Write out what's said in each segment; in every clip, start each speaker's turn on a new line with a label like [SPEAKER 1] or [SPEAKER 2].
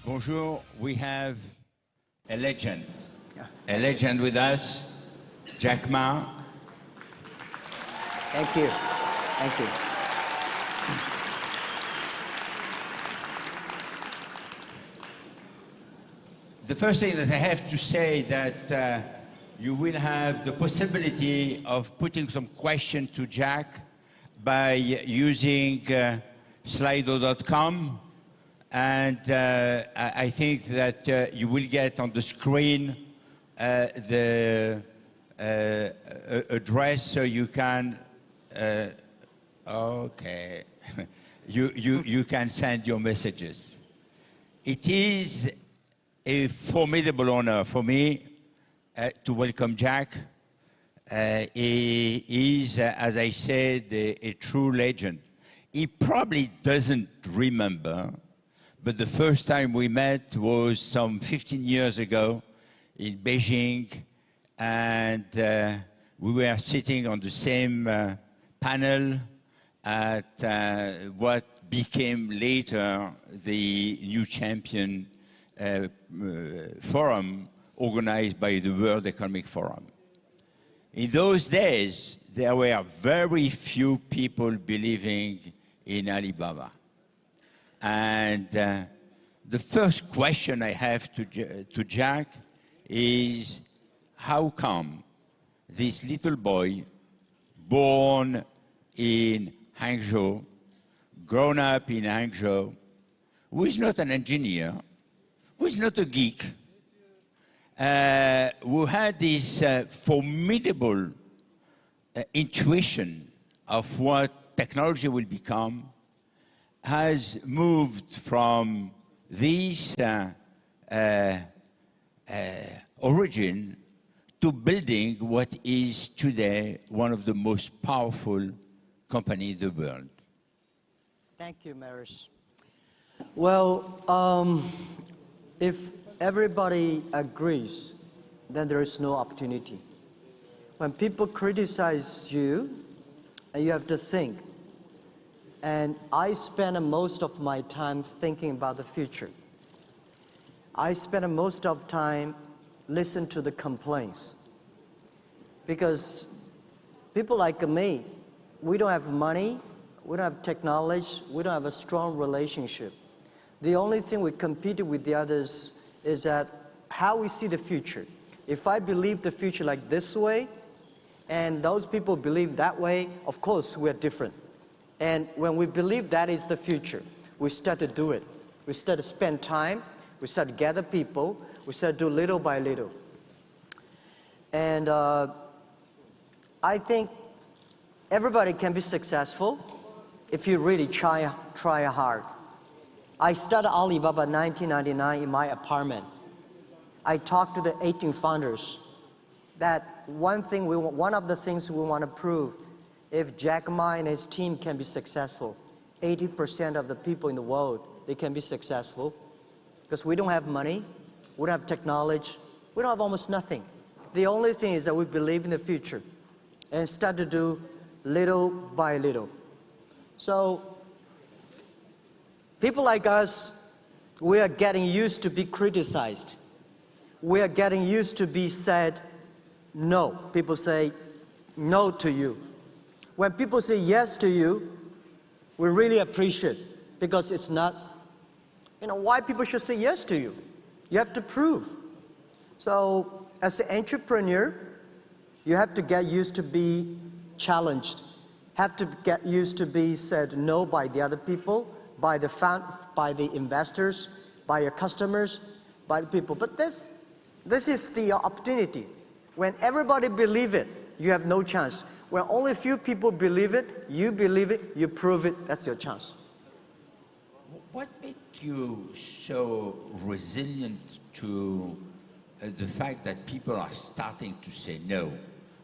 [SPEAKER 1] Bonjour, we have a legend with us, Jack Ma.
[SPEAKER 2] Thank you. Thank you.
[SPEAKER 1] The first thing that I have to say that you will have the possibility of putting some question to Jack by using slido.com, and I think that you will get on the screen the address so you can okay you can send your messages. It is a formidable honor for me to welcome Jack. He is, as I said, a true legend. He probably doesn't remember, but the first time we met was some 15 years ago in Beijing, and we were sitting on the same panel at what became later the New Champion Forum organized by the World Economic Forum. In those days, there were very few people believing in Alibaba. And the first question I have to Jack is, how come this little boy, born in Hangzhou, grown up in Hangzhou, who is not an engineer, who is not a geek, who had this formidable intuition of what technology will become, has moved from this origin to building what is today one of the most powerful companies in the world.
[SPEAKER 2] Thank you, Maurice. Well, if everybody agrees, then there is no opportunity. When people criticize you, you have to think. And I spend most of my time thinking about the future. I spend most of time listening to the complaints. Because people like me, we don't have money, we don't have technology, we don't have a strong relationship. The only thing we compete with the others is that how we see the future. If I believe the future like this way, and those people believe that way, of course we're different. And when we believe that is the future, we start to do it. We start to spend time, we start to gather people, we start to do little by little. And I think everybody can be successful if you really try hard. I started Alibaba in 1999 in my apartment. I talked to the 18 founders that one of the things we want to prove, if Jack Ma and his team can be successful, 80% of the people in the world, they can be successful. Because we don't have money, we don't have technology, we don't have almost nothing. The only thing is that we believe in the future and start to do little by little. So, people like us, we are getting used to be criticized. We are getting used to be said no. People say no to you. When people say yes to you, we really appreciate it because it's not, why people should say yes to you. You have to prove. So as an entrepreneur, you have to get used to be challenged, have to get used to be said no by the other people, by the investors, by your customers, by the people. But this is the opportunity. When everybody believes it, you have no chance. When only a few people believe it, you prove it, that's your chance.
[SPEAKER 1] What makes you so resilient to the fact that people are starting to say no?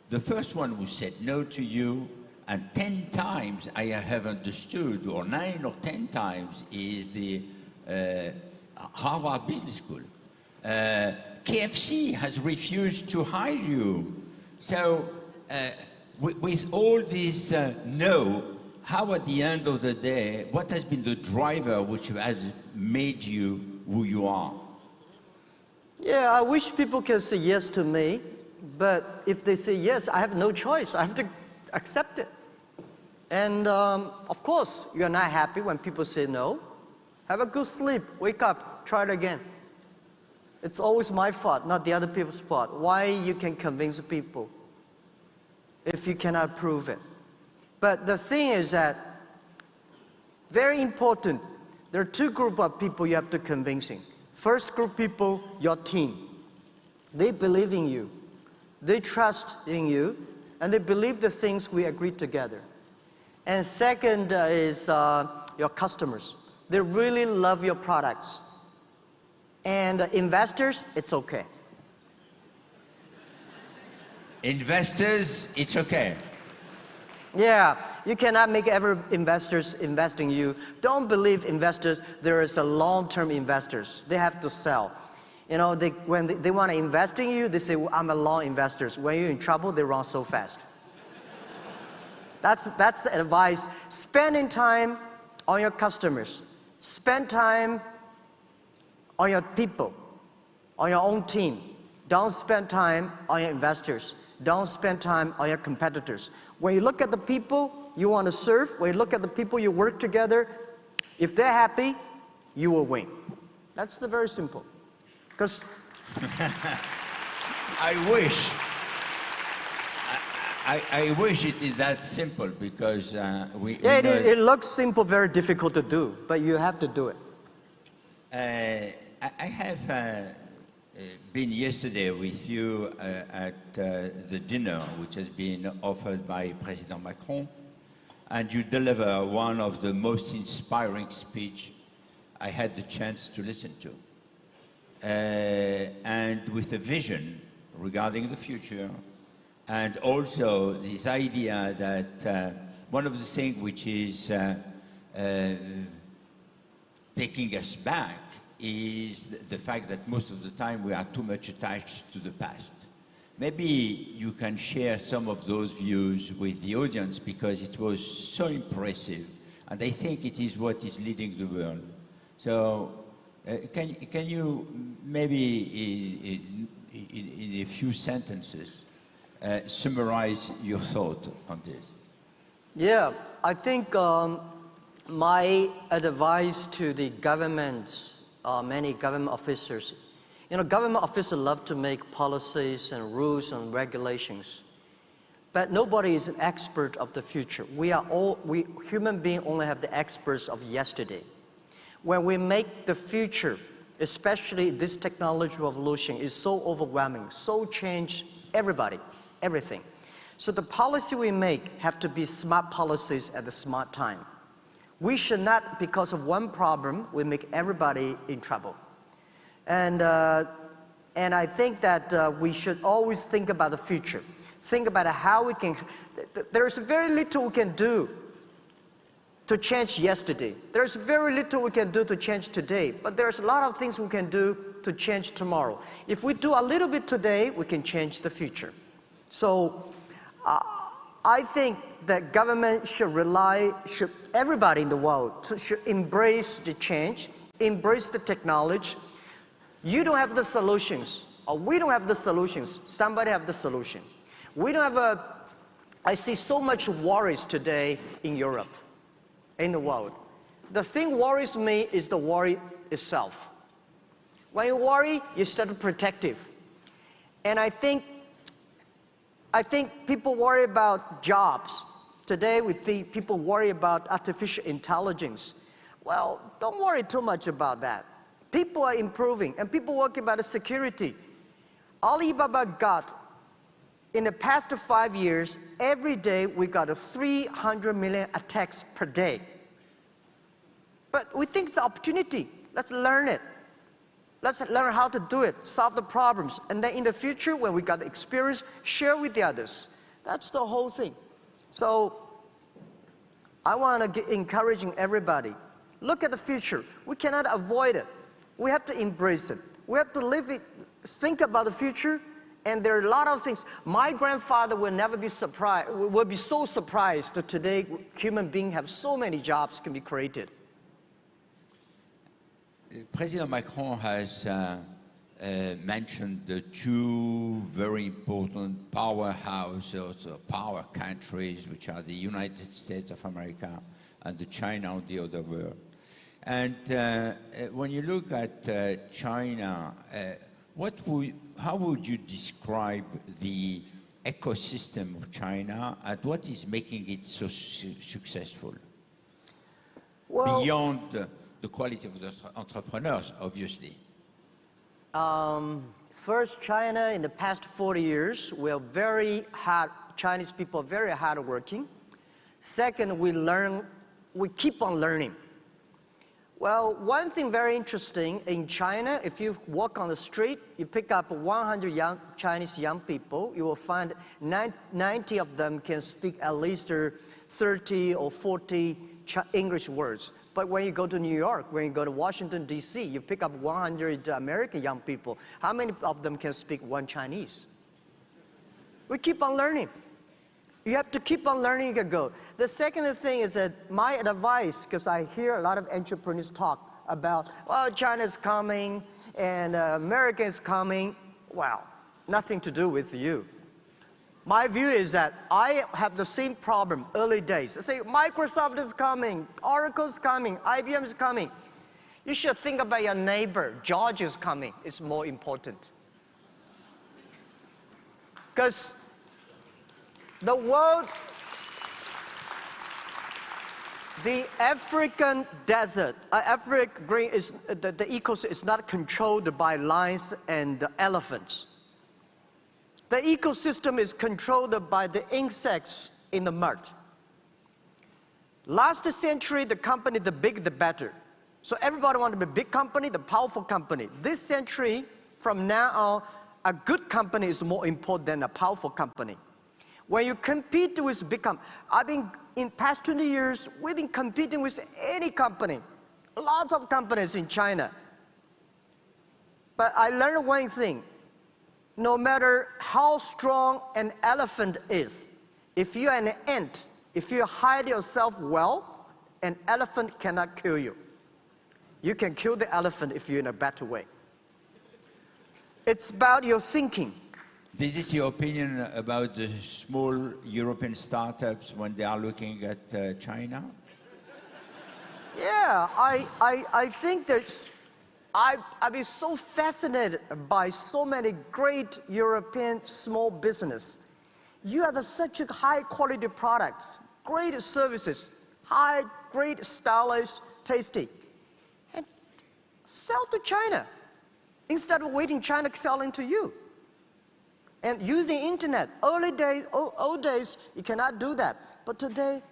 [SPEAKER 1] The first one who said no to you, and 10 times I have understood, or 9 or 10 times, is the Harvard Business School. KFC has refused to hire you. So with all this no, how at the end of the day, what has been the driver which has made you who you are?
[SPEAKER 2] Yeah, I wish people can say yes to me, but if they say yes, I have no choice. I have to accept it. And of course, you're not happy when people say no. Have a good sleep, wake up, try it again. It's always my fault, not the other people's fault. Why you can convince people if you cannot prove it? But the thing is that, very important, there are two groups of people you have to convincing. First group people, your team. They believe in you. They trust in you, and they believe the things we agreed together. And second is your customers. They really love your products. And investors, it's okay.
[SPEAKER 1] Investors, it's okay.
[SPEAKER 2] Yeah, you cannot make every investors invest in you. Don't believe investors. There is a long-term investors. They have to sell. You know, when they want to invest in you, they say, well, I'm a long investor. When you're in trouble, they run so fast. That's the advice. Spending time on your customers. Spend time on your people, on your own team. Don't spend time on your investors. Don't spend time on your competitors. When you look at the people you want to serve, when you look at the people you work together, if they're happy, you will win. That's the very simple. Because
[SPEAKER 1] I wish it is that simple, because
[SPEAKER 2] it looks simple, very difficult to do, but you have to do it.
[SPEAKER 1] I have been yesterday with you at the dinner which has been offered by President Macron, and you deliver one of the most inspiring speech I had the chance to listen to. And with a vision regarding the future, and also this idea that one of the things which is taking us back is the fact that most of the time we are too much attached to the past. Maybe you can share some of those views with the audience, because it was so impressive, and I think it is what is leading the world. So can you maybe in a few sentences summarize your thought on this?
[SPEAKER 2] Yeah, I think my advice to the governments, many government officers, you know, government officers love to make policies and rules and regulations, but nobody is an expert of the future. We human beings only have the experts of yesterday. When we make the future, especially this technology revolution, is so overwhelming, so change everybody, everything. So the policy we make have to be smart policies at the smart time. We should not, because of one problem, we make everybody in trouble. And I think that we should always think about the future. Think about how we can, there's very little we can do to change yesterday. There's very little we can do to change today, but there's a lot of things we can do to change tomorrow. If we do a little bit today, we can change the future. So I think that government should everybody in the world should embrace the change, embrace the technology. You don't have the solutions, or we don't have the solutions. Somebody have the solution. We don't have I see so much worries today in Europe, in the world. The thing worries me is the worry itself. When you worry, you start protective. And I think people worry about jobs. Today we think people worry about artificial intelligence. Well, don't worry too much about that. People are improving, and people working about the security. Alibaba got, in the past 5 years, every day we got 300 million attacks per day. But we think it's an opportunity. Let's learn it. Let's learn how to do it, solve the problems. And then in the future, when we got the experience, share with the others. That's the whole thing. So I want to encouraging everybody. Look at the future. We cannot avoid it. We have to embrace it. We have to live it, think about the future, and there are a lot of things. My grandfather will never be surprised, will be so surprised that today human beings have so many jobs can be created.
[SPEAKER 1] President Macron has mentioned the two very important powerhouses or power countries, which are the United States of America and the China of the other world. And when you look at China, how would you describe the ecosystem of China and what is making it so successful? Well, beyond the quality of the entrepreneurs, obviously.
[SPEAKER 2] First, China, in the past 40 years, we are very hard, Chinese people are very hardworking. Second, we keep on learning. Well, one thing very interesting, in China, if you walk on the street, you pick up 100 Chinese young people, you will find 90 of them can speak at least 30 or 40 English words. But when you go to New York, when you go to Washington, D.C., you pick up 100 American young people. How many of them can speak one Chinese? We keep on learning. You have to keep on learning and go. The second thing is that my advice, because I hear a lot of entrepreneurs talk about, well, China's coming and America is coming. Well, nothing to do with you. My view is that I have the same problem early days. I say, Microsoft is coming, Oracle's coming, IBM is coming. You should think about your neighbor. George is coming. It's more important. Because the world, the African desert, African green is, the ecosystem is not controlled by lions and elephants. The ecosystem is controlled by the insects in the mud. Last century, the company, the bigger, the better. So everybody wanted to be a big company, the powerful company. This century, from now on, a good company is more important than a powerful company. When you compete with big companies, in past 20 years, we've been competing with any company. Lots of companies in China. But I learned one thing. No matter how strong an elephant is, if you're an ant, if you hide yourself well, an elephant cannot kill you. You can kill the elephant if you're in a better way. It's about your thinking.
[SPEAKER 1] This is your opinion about the small European startups when they are looking at China?
[SPEAKER 2] Yeah, I think there's... I've been so fascinated by so many great European small business. You have such high quality products, great services, great stylish, tasty, and sell to China instead of waiting China selling to you. And using the internet, old days, you cannot do that. But today,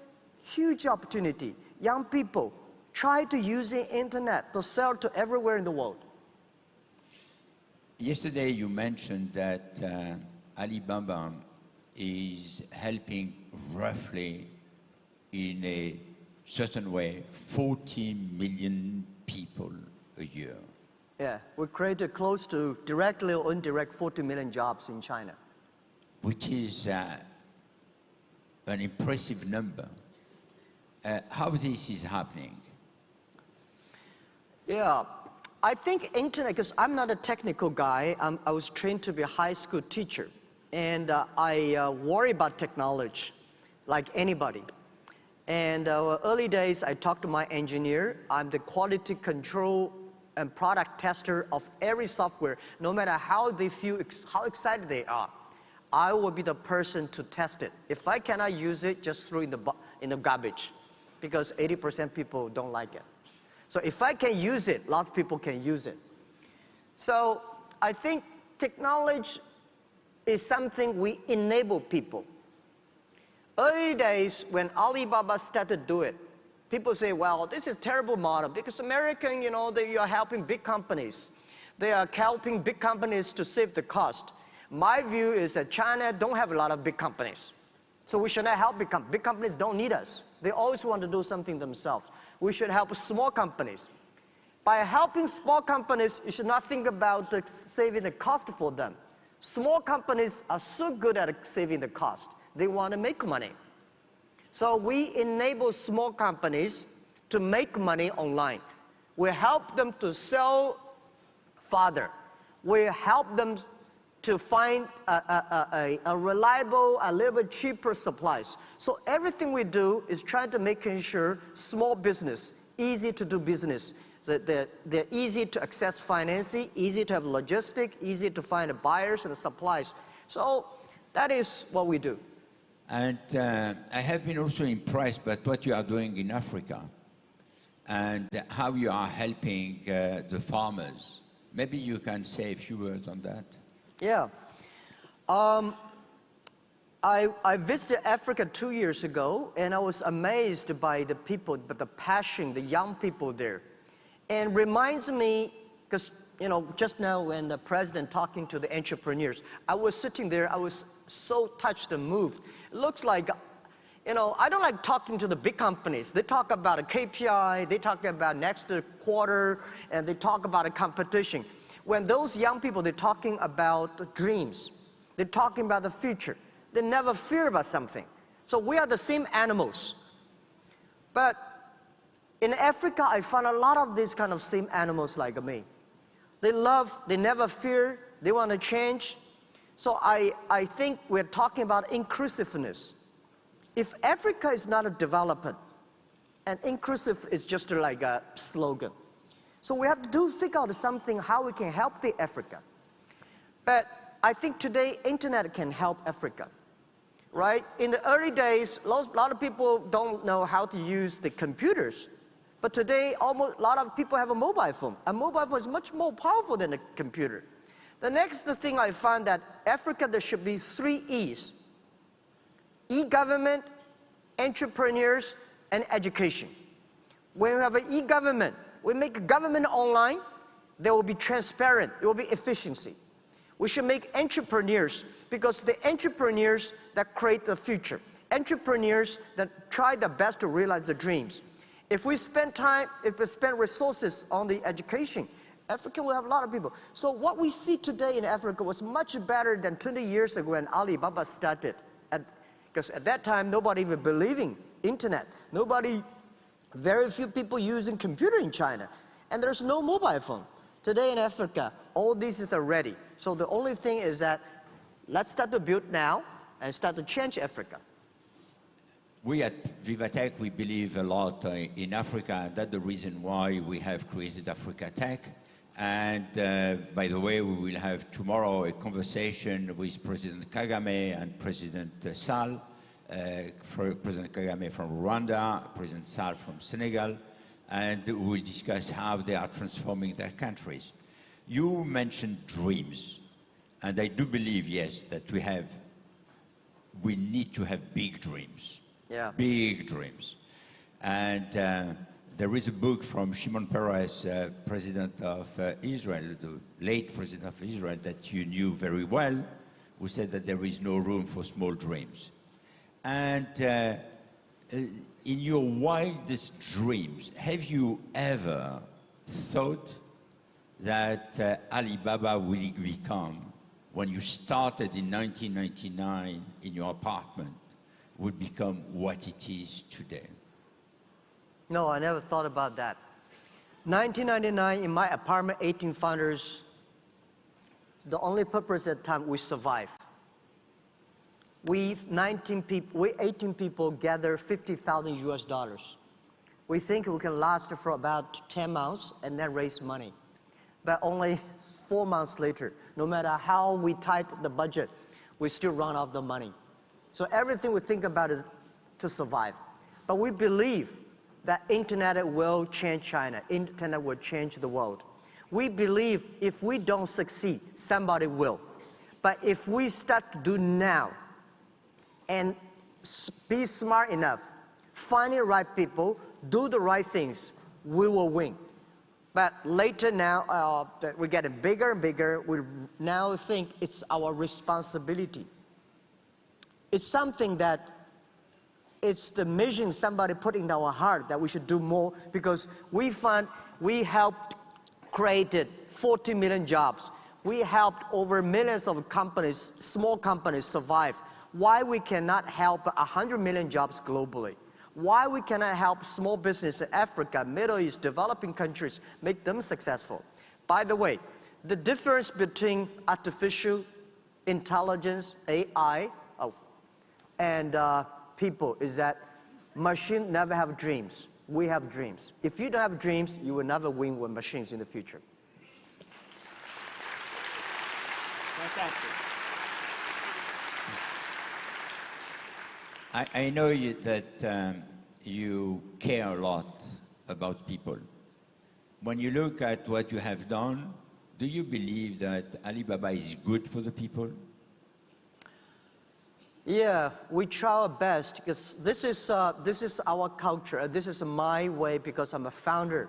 [SPEAKER 2] huge opportunity. Young people, try to use the internet to sell to everywhere in the world.
[SPEAKER 1] Yesterday you mentioned that Alibaba is helping roughly in a certain way 40 million people a year.
[SPEAKER 2] Yeah, we created close to directly or indirect 40 million jobs in China.
[SPEAKER 1] Which is an impressive number. How this is happening?
[SPEAKER 2] Yeah, I think internet, because I'm not a technical guy, I was trained to be a high school teacher. And I worry about technology, like anybody. And early days, I talked to my engineer. I'm the quality control and product tester of every software, no matter how they feel, how excited they are. I will be the person to test it. If I cannot use it, just throw it in the garbage, because 80% people don't like it. So if I can use it, lots of people can use it. So I think technology is something we enable people. Early days, when Alibaba started to do it, people say, well, this is a terrible model because American, you know, they are helping big companies. They are helping big companies to save the cost. My view is that China don't have a lot of big companies. So we should not help big companies. Big companies don't need us. They always want to do something themselves. We should help small companies. By helping small companies, you should not think about saving the cost for them. Small companies are so good at saving the cost. They want to make money. So we enable small companies to make money online. We help them to sell farther. We help them to find a reliable, a little bit cheaper supplies. So everything we do is trying to make sure small business, easy to do business. They're easy to access financing, easy to have logistics, easy to find the buyers and the supplies. So that is what we do.
[SPEAKER 1] And I have been also impressed by what you are doing in Africa and how you are helping the farmers. Maybe you can say a few words on that.
[SPEAKER 2] Yeah. I visited Africa 2 years ago, and I was amazed by the people, but the passion, the young people there. And reminds me, because, you know, just now when the president talking to the entrepreneurs, I was sitting there, I was so touched and moved. It looks like, you know, I don't like talking to the big companies. They talk about a KPI, they talk about next quarter, and they talk about a competition. When those young people, they're talking about dreams. They're talking about the future. They never fear about something. So we are the same animals. But in Africa, I found a lot of these kind of same animals like me. They love, they never fear, they want to change. So I think we're talking about inclusiveness. If Africa is not a development, and inclusive is just like a slogan. So we have to think out something how we can help the Africa. But I think today internet can help Africa, right? In the early days, a lot of people don't know how to use the computers. But today, almost a lot of people have a mobile phone. A mobile phone is much more powerful than a computer. The next thing I find that Africa, there should be 3 E's. E-government, entrepreneurs, and education. When we have an e-government, we make government online, there will be transparent, there will be efficiency. We should make entrepreneurs, because the entrepreneurs that create the future, entrepreneurs that try their best to realize their dreams. If we spend time, if we spend resources on the education, Africa will have a lot of people. So what we see today in Africa was much better than 20 years ago when Alibaba started. Because at that time, nobody even believing internet. Very few people using computer in China. And there's no mobile phone. Today in Africa, all these are ready. So the only thing is that let's start to build now and start to change Africa.
[SPEAKER 1] We at VivaTech, we believe a lot in Africa, and that's the reason why we have created Africa Tech. And by the way, we will have tomorrow a conversation with President Kagame and President Sall. President Kagame from Rwanda, President Sall from Senegal, and we will discuss how they are transforming their countries. You mentioned dreams, and I do believe, yes, that we need to have big dreams.
[SPEAKER 2] Yeah.
[SPEAKER 1] Big dreams. And there is a book from Shimon Peres, President of Israel, the late President of Israel, that you knew very well, who said that there is no room for small dreams. And in your wildest dreams, have you ever thought that Alibaba will become, when you started in 1999 in your apartment, would become what it is today?
[SPEAKER 2] No, I never thought about that. 1999, in my apartment, 18 founders, the only purpose at the time, we survive. We 18 people gather $50,000 US. We think we can last for about 10 months and then raise money. But only 4 months later, no matter how we tighten the budget, we still run out of the money. So everything we think about is to survive. But we believe that internet will change China. Internet will change the world. We believe if we don't succeed, somebody will. But if we start to do now, and be smart enough, find the right people, do the right things, we will win. But later now, that we're getting bigger and bigger, we now think it's our responsibility. It's something that it's the mission somebody put in our heart that we should do more, because we find we helped created 40 million jobs. We helped over millions of companies, small companies survive. Why we cannot help 100 million jobs globally? Why we cannot help small business in Africa, Middle East, developing countries, make them successful? By the way, the difference between artificial intelligence, AI, and people is that machines never have dreams. We have dreams. If you don't have dreams, you will never win with machines in the future.
[SPEAKER 1] Fantastic. I know that you care a lot about people. When you look at what you have done, do you believe that Alibaba is good for the people?
[SPEAKER 2] Yeah, we try our best because this is our culture. This is my way because I'm a founder.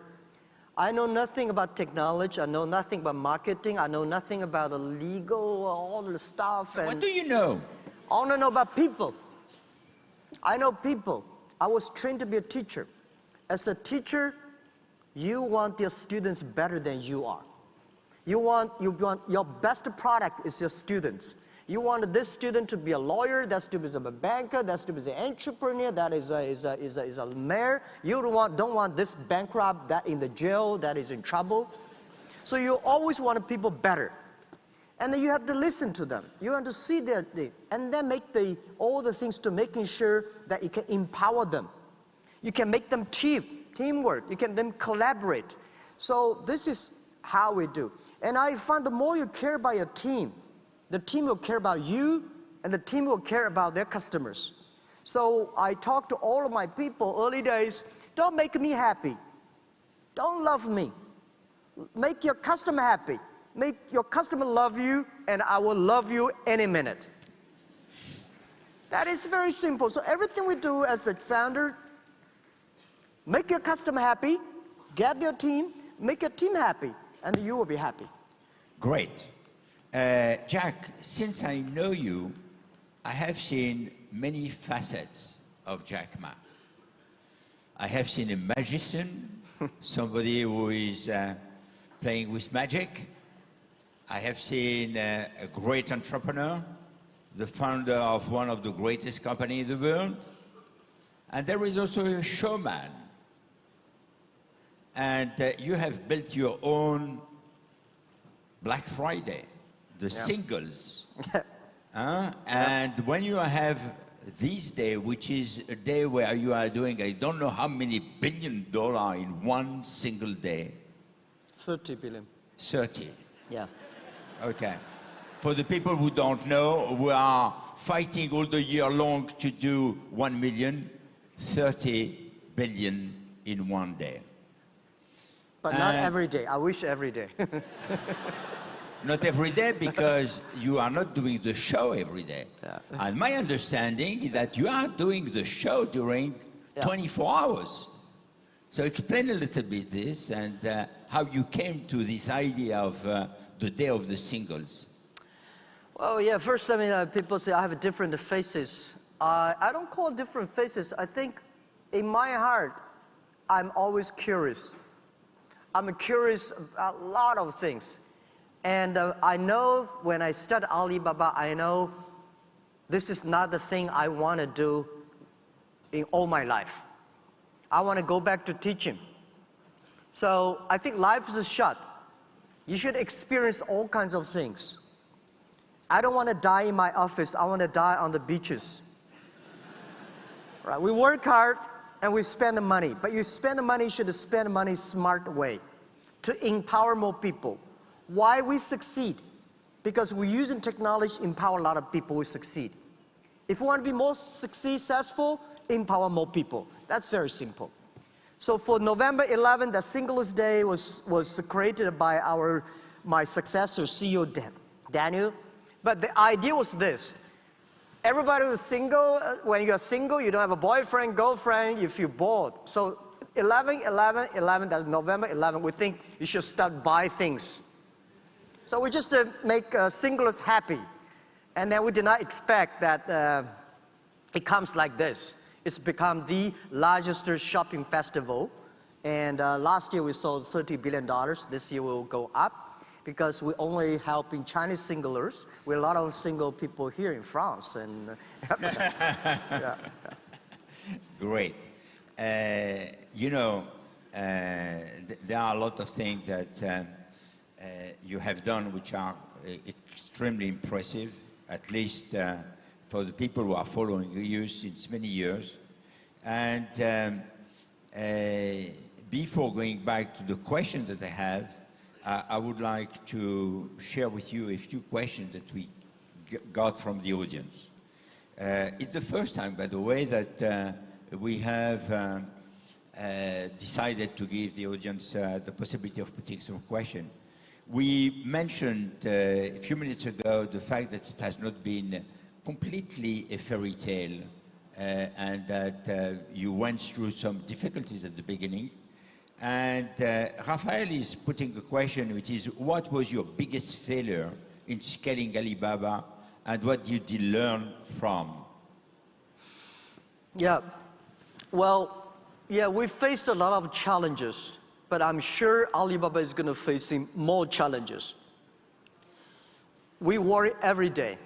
[SPEAKER 2] I know nothing about technology. I know nothing about marketing. I know nothing about the legal, all the stuff. And
[SPEAKER 1] what do you know?
[SPEAKER 2] I want to know about people. I know people. I was trained to be a teacher. As a teacher, you want your students better than you are. You want your best product is your students. You want this student to be a lawyer, that student is a banker, that student is an entrepreneur, that is a mayor. You don't want this bankrupt, that in the jail, that is in trouble. So you always want people better. And then you have to listen to them. You have to see their thing. And then make all the things to making sure that you can empower them. You can make them teamwork. You can then collaborate. So this is how we do. And I find the more you care about your team, the team will care about you, and the team will care about their customers. So I talk to all of my people early days, don't make me happy. Don't love me. Make your customer happy. Make your customer love you, and I will love you any minute. That is very simple. So everything we do as a founder, make your customer happy, get your team, make your team happy, and you will be happy.
[SPEAKER 1] Great. Jack, since I know you, I have seen many facets of Jack Ma. I have seen a magician, somebody who is playing with magic. I have seen a great entrepreneur, the founder of one of the greatest companies in the world. And there is also a showman. And you have built your own Black Friday. The singles. And when you have this day, which is a day where you are doing, I don't know how many $1 billion in one single day.
[SPEAKER 2] 30 billion.
[SPEAKER 1] 30.
[SPEAKER 2] Yeah.
[SPEAKER 1] Okay. For the people who don't know, we are fighting all the year long to do 1 million, 30 billion in one day.
[SPEAKER 2] But not every day. I wish every day.
[SPEAKER 1] Not every day, because you are not doing the show every day.
[SPEAKER 2] Yeah.
[SPEAKER 1] And my understanding is that you are doing the show during 24 hours. So explain a little bit this and how you came to this idea of the day of the singles.
[SPEAKER 2] Well, yeah, first, I mean, people say I have different faces. I don't call it different faces. I think in my heart, I'm always curious. I'm curious about a lot of things. And I know when I start Alibaba, I know this is not the thing I want to do in all my life. I want to go back to teaching. So I think life is short. You should experience all kinds of things. I don't want to die in my office. I want to die on the beaches. Right? We work hard and we spend the money. But you spend the money, you should spend the money smart way to empower more people. Why we succeed? Because we're using technology to empower a lot of people who succeed. If we want to be more successful, empower more people. That's very simple. So for November 11th, the Singles Day was created by my successor, CEO Daniel. But the idea was this. Everybody was single. When you're single, you don't have a boyfriend, girlfriend, you feel bored. So 11, that's November 11, we think you should start buy things. So we just make singles happy. And then we did not expect that it comes like this. It's become the largest shopping festival. And last year we sold $30 billion. This year will go up because we're only helping Chinese singlers. We're a lot of single people here in France and Africa.
[SPEAKER 1] Great. you know, there are a lot of things that you have done which are extremely impressive, at least for the people who are following you since many years. And before going back to the questions that I have, I would like to share with you a few questions that we got from the audience. It's the first time, by the way, that we have decided to give the audience the possibility of putting some questions. We mentioned a few minutes ago the fact that it has not been completely a fairy tale and that you went through some difficulties at the beginning. And Raphael is putting a question, which is, what was your biggest failure in scaling Alibaba, and what did you learn from?
[SPEAKER 2] Yeah, well, yeah, we faced a lot of challenges, but I'm sure Alibaba is going to face more challenges. We worry every day.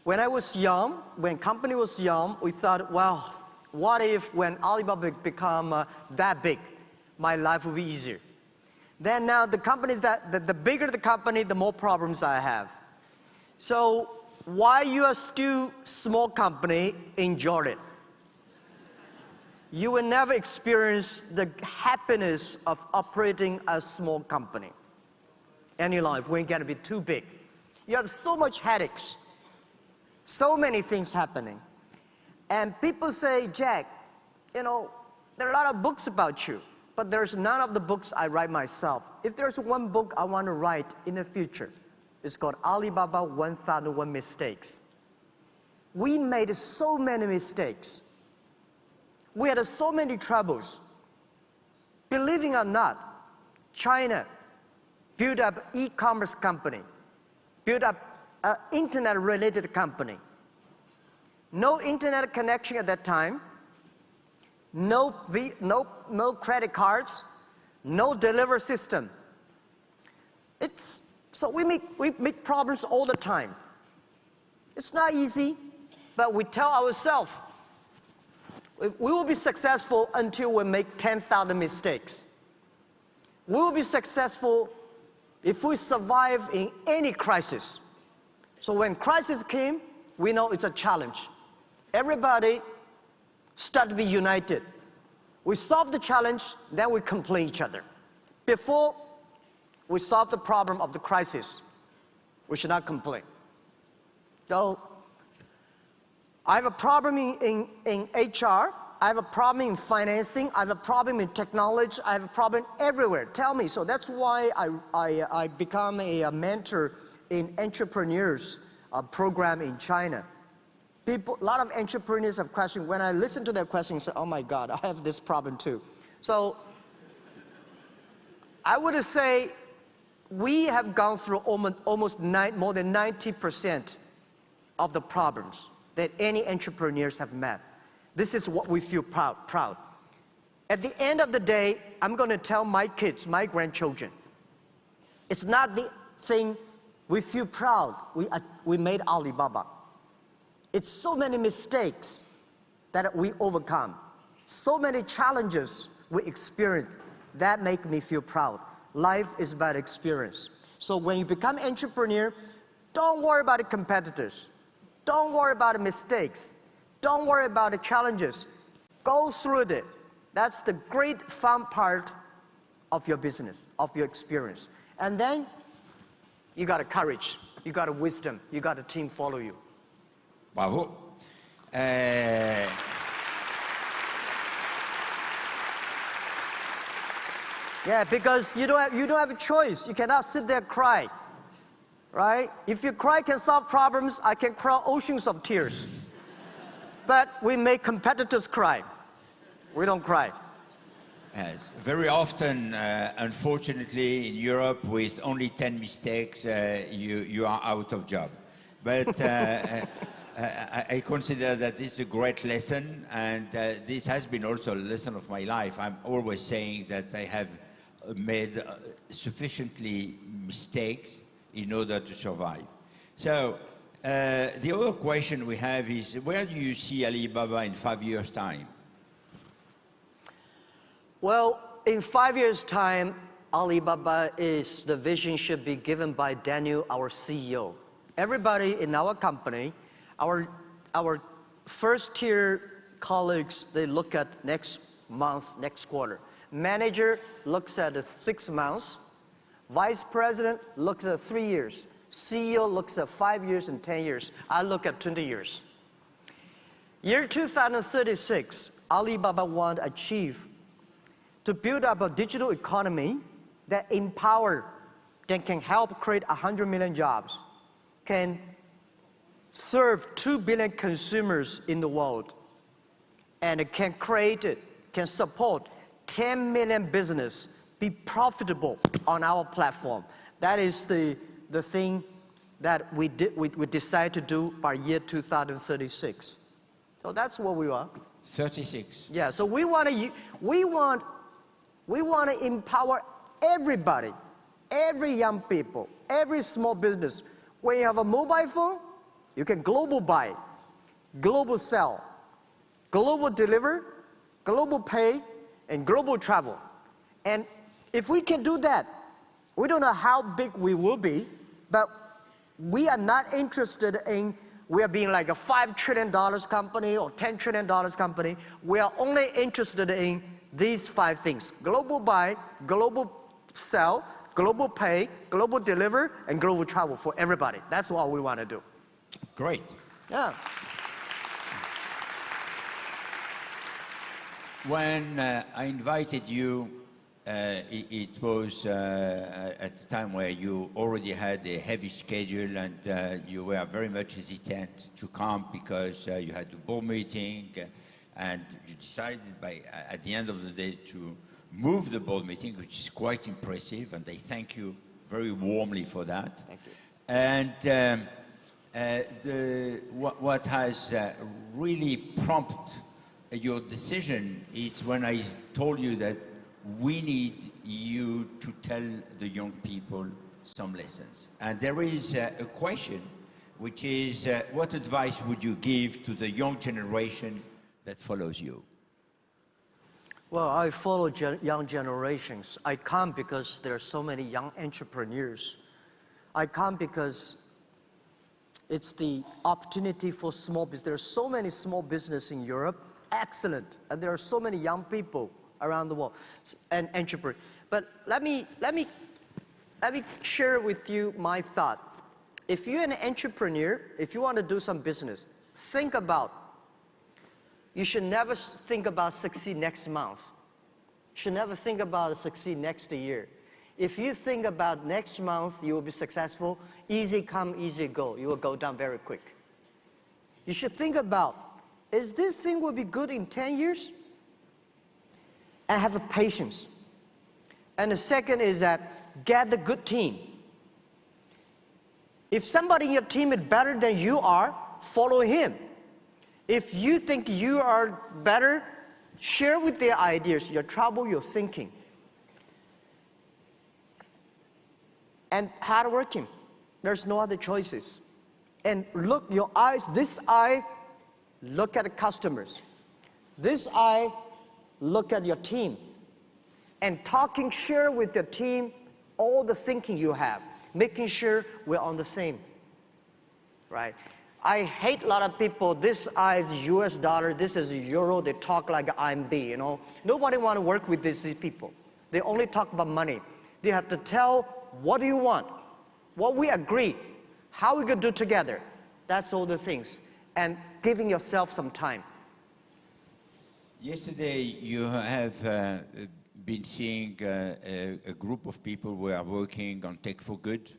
[SPEAKER 2] When I was young, when company was young, we thought, well, what if when Alibaba become that big, my life will be easier? Then now the companies the bigger the company, the more problems I have. So while you are still small company, enjoy it. You will never experience the happiness of operating a small company in your life when you get to be too big. You have so much headaches, so many things happening. And people say, Jack, you know, there are a lot of books about you, but there's none of the books I write myself. If there's one book I want to write in the future, it's called Alibaba 1001 Mistakes. We made so many mistakes. We had so many troubles. Believing or not, China built up e-commerce company, built up an internet-related company. No internet connection at that time, no credit cards, no delivery system. So we make problems all the time. It's not easy, but we tell ourselves, we will be successful until we make 10,000 mistakes. We will be successful if we survive in any crisis. So when crisis came, we know it's a challenge. Everybody start to be united. We solve the challenge, then we complain each other. Before we solve the problem of the crisis, we should not complain. So I have a problem in HR, I have a problem in financing, I have a problem in technology, I have a problem everywhere. Tell me. So that's why I become a mentor in entrepreneurs program in China. A lot of entrepreneurs have questions. When I listen to their questions, I say, oh my God, I have this problem too. So I would say we have gone through almost more than 90% of the problems that any entrepreneurs have met. This is what we feel proud. At the end of the day, I'm going to tell my kids, my grandchildren, it's not the thing we feel proud we made Alibaba. It's so many mistakes that we overcome, so many challenges we experience that make me feel proud. Life is about experience. So when you become entrepreneur, don't worry about the competitors. Don't worry about the mistakes. Don't worry about the challenges. Go through it. That's the great fun part of your business, of your experience. And then you got a courage, you got a wisdom, you got a team follow you.
[SPEAKER 1] Bravo.
[SPEAKER 2] Yeah, because you don't have a choice. You cannot sit there and cry, right? If you cry can solve problems, I can cry oceans of tears. But we make competitors cry. We don't cry.
[SPEAKER 1] Yes. Very often, unfortunately, in Europe, with only 10 mistakes, you are out of job. But I consider that this is a great lesson, and this has been also a lesson of my life. I'm always saying that I have made sufficiently mistakes in order to survive. So the other question we have is, where do you see Alibaba in 5 years' time?
[SPEAKER 2] Well, in 5 years' time, Alibaba the vision should be given by Daniel, our CEO. Everybody in our company, our first-tier colleagues, they look at next month, next quarter. Manager looks at 6 months. Vice president looks at 3 years. CEO looks at 5 years and 10 years. I look at 20 years. Year 2036, Alibaba want to achieve to build up a digital economy that that can help create 100 million jobs, can serve 2 billion consumers in the world, and it can support 10 million business be profitable on our platform. That is the thing that we decide to do by year 2036. So that's what we want.
[SPEAKER 1] 36.
[SPEAKER 2] Yeah. So we want to empower everybody, every young people, every small business. When you have a mobile phone, you can global buy, global sell, global deliver, global pay, and global travel. And if we can do that, we don't know how big we will be, but we are not interested in we are being like a $5 trillion company or $10 trillion company. We are only interested in these 5 things: global buy, global sell, global pay, global deliver, and global travel for everybody. That's what we want to do.
[SPEAKER 1] Great.
[SPEAKER 2] Yeah.
[SPEAKER 1] When I invited you, it was at a time where you already had a heavy schedule and you were very much hesitant to come because you had a board meeting and you decided at the end of the day to move the board meeting, which is quite impressive, and I thank you very warmly for that.
[SPEAKER 2] Thank you.
[SPEAKER 1] And what has really prompted your decision is when I told you that we need you to tell the young people some lessons. And there is a question, which is what advice would you give to the young generation that follows you?
[SPEAKER 2] Well, I follow young generations. I come because there are so many young entrepreneurs. I come because it's the opportunity for small business. There are so many small businesses in Europe, excellent, and there are so many young people around the world and entrepreneurs. But let me share with you my thought. If you're an entrepreneur, if you want to do some business, you should never think about succeed next month. You should never think about succeed next year. If you think about next month, you will be successful, easy come, easy go. You will go down very quick. You should think about, is this thing will be good in 10 years? And have a patience. And the second is that get a good team. If somebody in your team is better than you are, follow him. If you think you are better, share with their ideas, your trouble, your thinking. And hardworking. There's no other choices. And look, your eyes, this eye, look at the customers. This eye, look at your team. And share with your team all the thinking you have, making sure we're on the same, right? I hate a lot of people, this is US dollar, this is euro, they talk like RMB, you know. Nobody want to work with these people. They only talk about money. They have to tell, what do you want? What we agree, how we can do together. That's all the things. And giving yourself some time.
[SPEAKER 1] Yesterday, you have been seeing a group of people who are working on Tech for Good.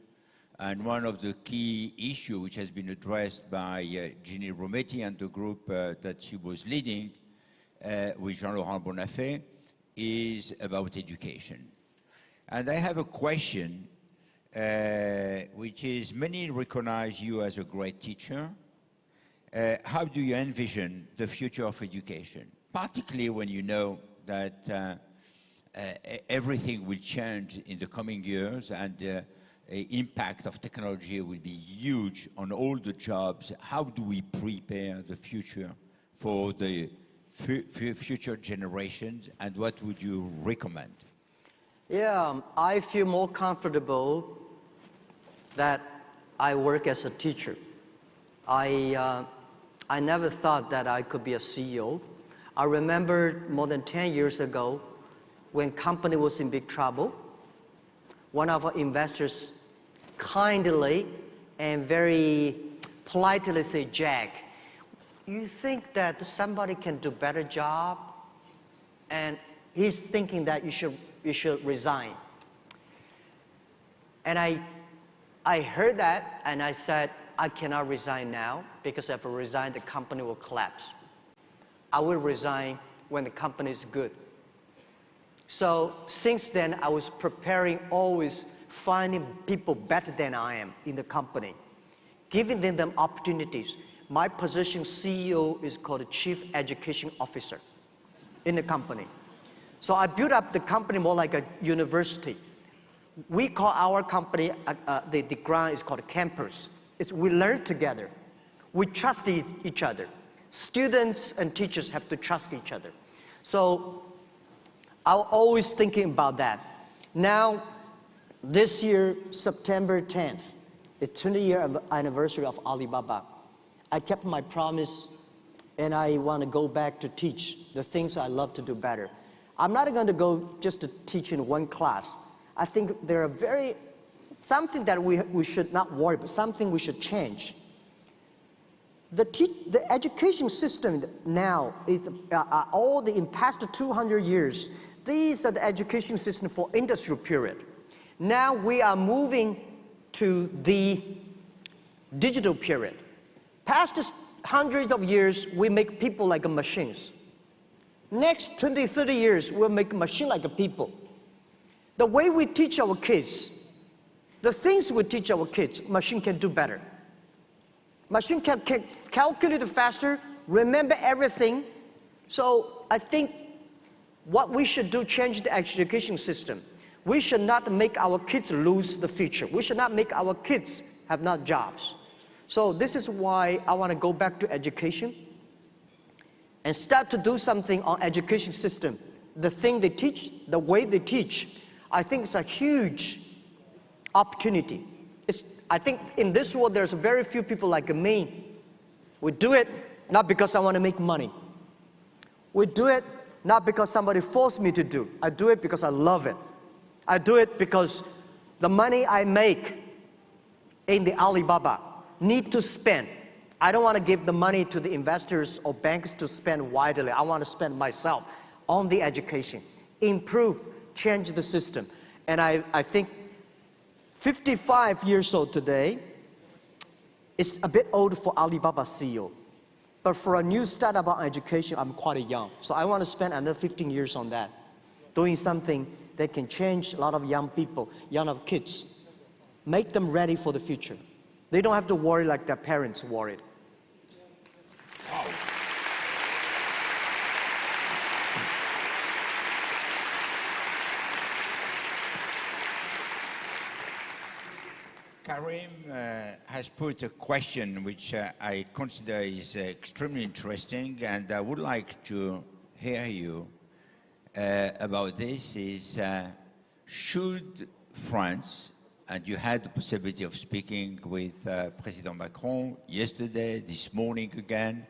[SPEAKER 1] And one of the key issues which has been addressed by Ginny Rometty and the group that she was leading with Jean-Laurent Bonafé is about education. And I have a question, which is many recognize you as a great teacher. How do you envision the future of education? Particularly when you know that everything will change in the coming years and the impact of technology will be huge on all the jobs. How do we prepare the future for the future generations, and what would you recommend?
[SPEAKER 2] Yeah, I feel more comfortable that I work as a teacher. I never thought that I could be a CEO. I remember more than 10 years ago, when company was in big trouble, one of our investors kindly and very politely said, "Jack, you think that somebody can do better job?" And he's thinking that you should resign. And I heard that, and I said, I cannot resign now, because if I resign, the company will collapse. I will resign when the company is good. So since then, I was preparing, always finding people better than I am in the company, giving them opportunities. My position, CEO, is called Chief Education Officer in the company. So I built up the company more like a university. We call our company, the ground is called a campus. We learn together. We trust each other. Students and teachers have to trust each other. So I'm always thinking about that. Now, this year, September 10th, the 20-year anniversary of Alibaba. I kept my promise, and I want to go back to teach the things I love to do better. I'm not going to go just to teach in one class. I think there are something that we should not worry about, something we should change. The education system now, is in past 200 years, these are the education system for industrial period. Now we are moving to the digital period. Past hundreds of years, we make people like machines. Next 20, 30 years, we'll make a machine like a people. The way we teach our kids, the things we teach our kids, machine can do better. Machine can calculate faster, remember everything. So I think what we should do, change the education system. We should not make our kids lose the future. We should not make our kids have not jobs. So this is why I want to go back to education and start to do something on education system. The thing they teach, the way they teach, I think it's a huge opportunity. I think in this world, there's very few people like me. We do it not because I want to make money. We do it not because somebody forced me to do. I do it because I love it. I do it because the money I make in the Alibaba need to spend. I don't want to give the money to the investors or banks to spend widely. I want to spend myself on the education, improve, change the system. And I think 55 years old today, it's a bit old for Alibaba CEO. But for a new startup on education, I'm quite young. So I want to spend another 15 years on that, doing something that can change a lot of young people, young kids, make them ready for the future. They don't have to worry like their parents worried.
[SPEAKER 1] Wow. Karim has put a question which I consider is extremely interesting, and I would like to hear you about this. Should France, and you had the possibility of speaking with President Macron yesterday, this morning again,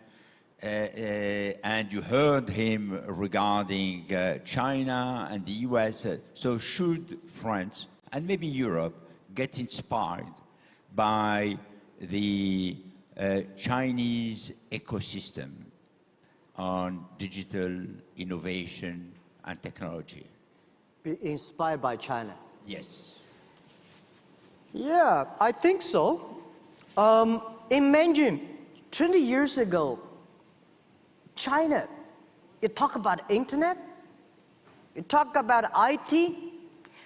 [SPEAKER 1] and you heard him regarding China and the US. So should France, and maybe Europe, get inspired by the Chinese ecosystem on digital innovation and technology?
[SPEAKER 2] Be inspired by China?
[SPEAKER 1] Yes.
[SPEAKER 2] Yeah, I think so. Imagine 20 years ago, China, you talk about internet, you talk about IT.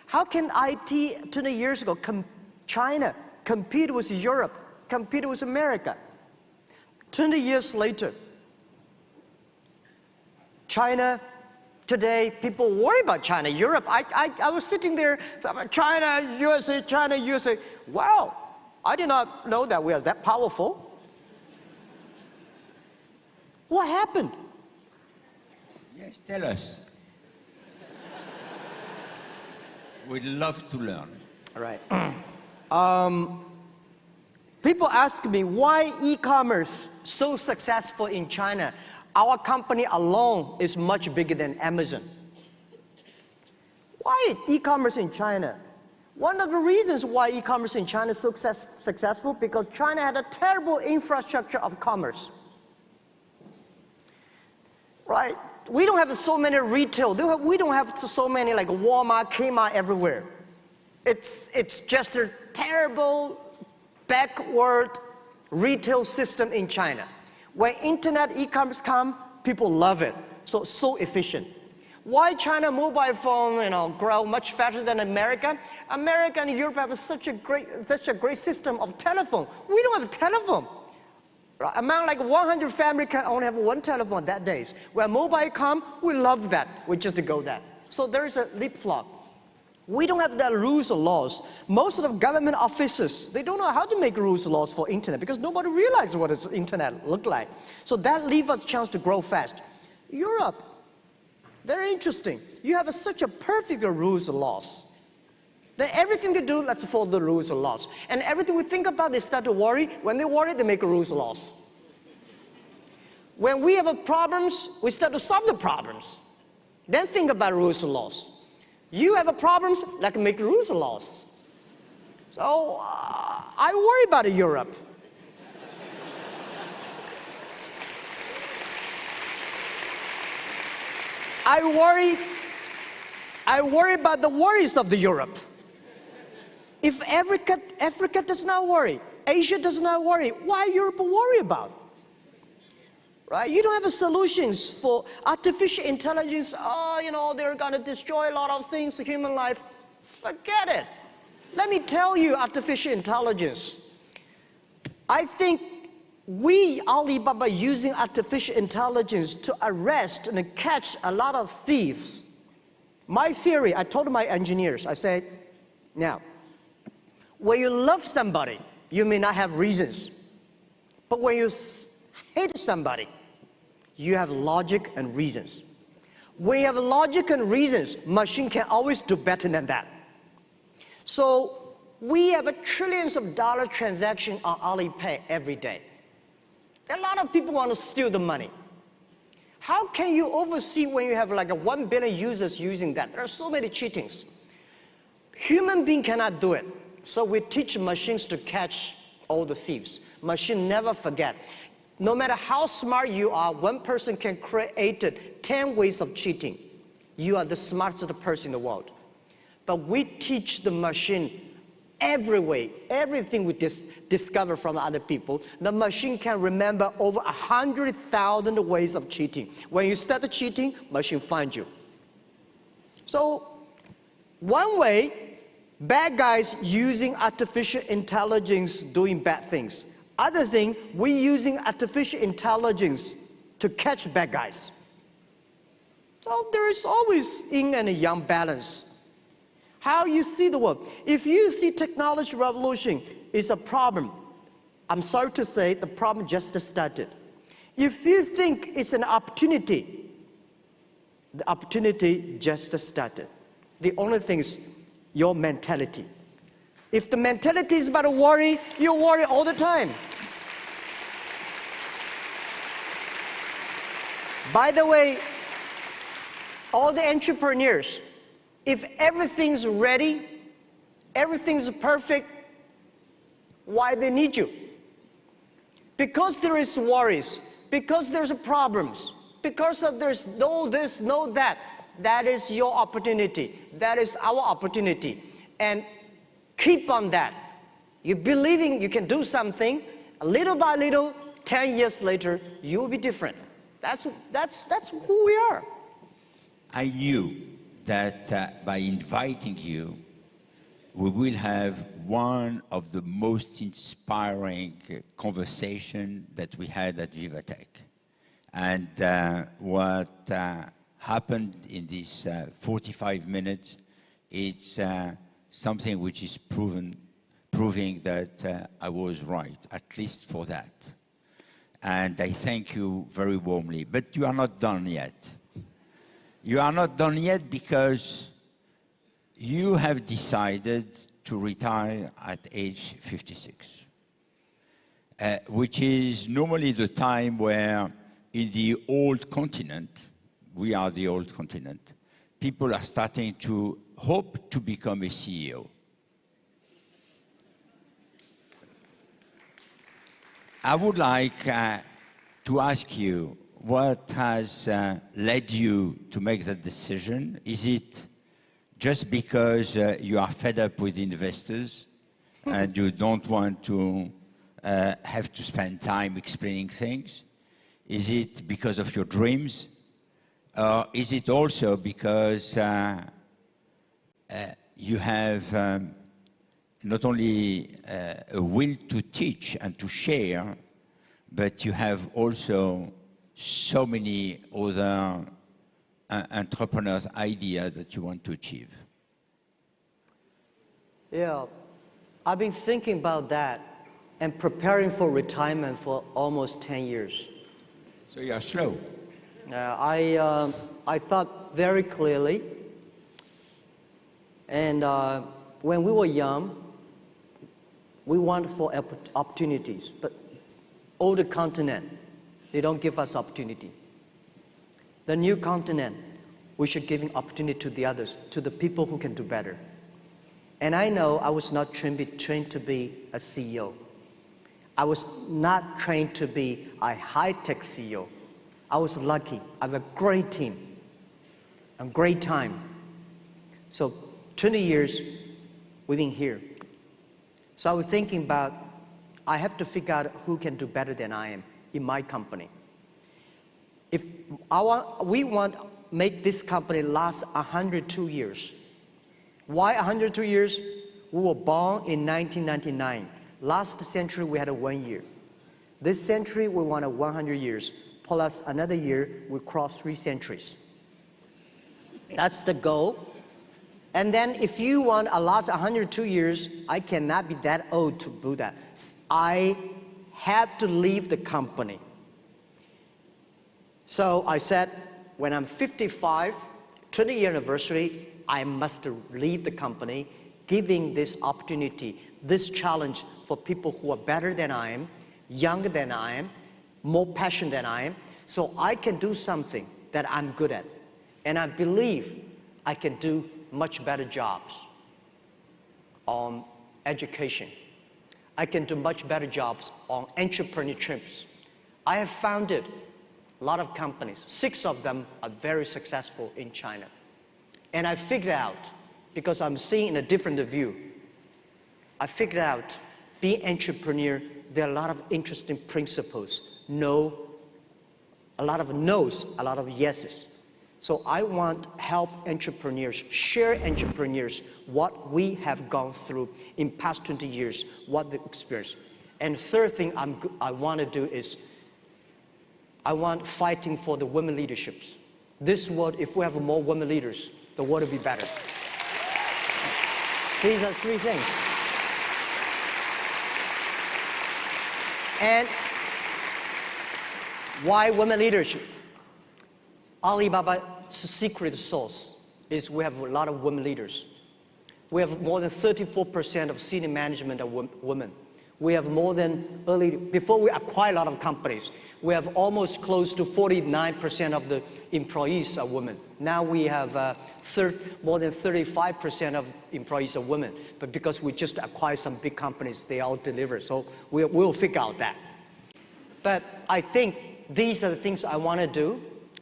[SPEAKER 2] How can IT 20 years ago, China compete with Europe, compete with America? 20 years later, China, today, people worry about China, Europe. I was sitting there, China, USA. Wow, I did not know that we are that powerful. What happened?
[SPEAKER 1] Yes, tell us. We'd love to learn.
[SPEAKER 2] All right. People ask me, why e-commerce so successful in China? Our company alone is much bigger than Amazon. Why e-commerce in China? One of the reasons why e-commerce in China is so successful, because China had a terrible infrastructure of commerce. Right? We don't have so many retail. We don't have so many like Walmart, Kmart everywhere. It's just a terrible, backward retail system in China. When internet e-commerce come, people love it. So efficient. Why China mobile phone, grow much faster than America? America and Europe have such a great system of telephone. We don't have a telephone. Among like 100 families can only have one telephone that days. When mobile come, we love that. We just go that. So there is a leapfrog. We don't have the rules or laws. Most of the government offices, they don't know how to make rules or laws for internet because nobody realizes what the internet look like. So that leaves us a chance to grow fast. Europe, very interesting. You have such a perfect rules and laws. Then everything they do, let's follow the rules and laws. And everything we think about, they start to worry. When they worry, they make rules and laws. When we have problems, we start to solve the problems. Then think about rules and laws. You have problems, like make rules and laws. So I worry about Europe. I worry about the worries of the Europe. If Africa does not worry, Asia does not worry, why Europe worry about? Right? You don't have solutions for artificial intelligence. Oh, they're going to destroy a lot of things, human life. Forget it. Let me tell you, artificial intelligence. I think we, Alibaba, using artificial intelligence to arrest and catch a lot of thieves. My theory, I told my engineers, I said, now, when you love somebody, you may not have reasons. But when you hate somebody, you have logic and reasons. When you have logic and reasons, machine can always do better than that. So we have trillions of dollar transaction on Alipay every day. A lot of people want to steal the money. How can you oversee when you have like 1 billion users using that? There are so many cheatings. Human being cannot do it. So we teach machines to catch all the thieves. Machine never forget. No matter how smart you are, one person can create 10 ways of cheating. You are the smartest person in the world. But we teach the machine every way, everything we discover from other people. The machine can remember over 100,000 ways of cheating. When you start cheating, machine finds you. So one way, bad guys using artificial intelligence doing bad things. Other thing, we using artificial intelligence to catch bad guys. So there is always yin and yang balance. How you see the world. If you see technology revolution is a problem, I'm sorry to say the problem just started. If you think it's an opportunity, the opportunity just started. The only thing is your mentality. If the mentality is about worry, you worry all the time. By the way, all the entrepreneurs, if everything's ready, everything's perfect, why they need you? Because there is worries, because there's problems, because of there's no this, no that. That is your opportunity. That is our opportunity. And keep on that. You believing you can do something, little by little, 10 years later, you will be different. That's who we are.
[SPEAKER 1] I knew that by inviting you, we will have one of the most inspiring conversations that we had at VivaTech. And what happened in these 45 minutes, it's something which is proving that I was right, at least for that. And I thank you very warmly. But you are not done yet. You are not done yet because you have decided to retire at age 56, which is normally the time where in the old continent, we are the old continent, people are starting to hope to become a CEO. I would like to ask you, what has led you to make that decision? Is it just because you are fed up with investors and you don't want to have to spend time explaining things? Is it because of your dreams? Or is it also because you have not only a will to teach and to share, but you have also so many other entrepreneurs' ideas that you want to achieve?
[SPEAKER 2] Yeah, I've been thinking about that and preparing for retirement for almost 10 years.
[SPEAKER 1] So you are slow.
[SPEAKER 2] I thought very clearly, and when we were young, we wanted for opportunities, but older continent, they don't give us opportunity. The new continent, we should give an opportunity to the others, to the people who can do better. And I know I was not trained to be a CEO. I was not trained to be a high-tech CEO. I was lucky. I have a great team, a great time. So 20 years, we've been here. So I was thinking about, I have to figure out who can do better than I am in my company. If we want to make this company last 102 years. Why 102 years? We were born in 1999. Last century, we had a 1 year. This century, we want 100 years. Plus another year, we cross 3 centuries. That's the goal. And then if you want to last 102 years, I cannot be that old to do that. I have to leave the company. So I said, when I'm 55, 20-year anniversary, I must leave the company, giving this opportunity, this challenge for people who are better than I am, younger than I am, more passionate than I am, so I can do something that I'm good at. And I believe I can do much better jobs on education. I can do much better jobs on entrepreneurships. I have founded a lot of companies. 6 of them are very successful in China. And I figured out, because I'm seeing in a different view, I figured out being entrepreneur, there are a lot of interesting principles. No, a lot of no's, a lot of yeses. So I want to help entrepreneurs, share entrepreneurs, what we have gone through in past 20 years, what the experience. And third thing I want to do is, I want fighting for the women leaderships. This world, if we have more women leaders, the world will be better. These are 3 things. And why women leadership? Alibaba's secret sauce is we have a lot of women leaders. We have more than 34% of senior management are women. We have more than before we acquire a lot of companies, we have almost close to 49% of the employees are women. Now we have more than 35% of employees are women. But because we just acquired some big companies, they all deliver. So we'll figure out that. But I think these are the things I want to do.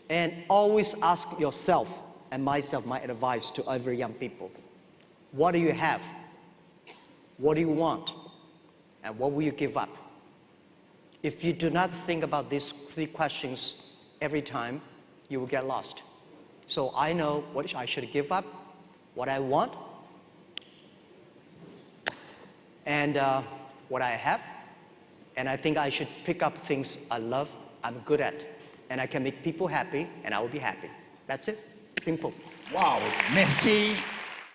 [SPEAKER 2] And always ask yourself and myself, my advice to every young people. What do you have? What do you want? And what will you give up? If you do not think about these 3 questions every time, you will get lost. So I know what I should give up, what I want, and what I have. And I think I should pick up things I love, I'm good at. And I can make people happy, and I will be happy. That's it. Simple.
[SPEAKER 1] Wow. Merci.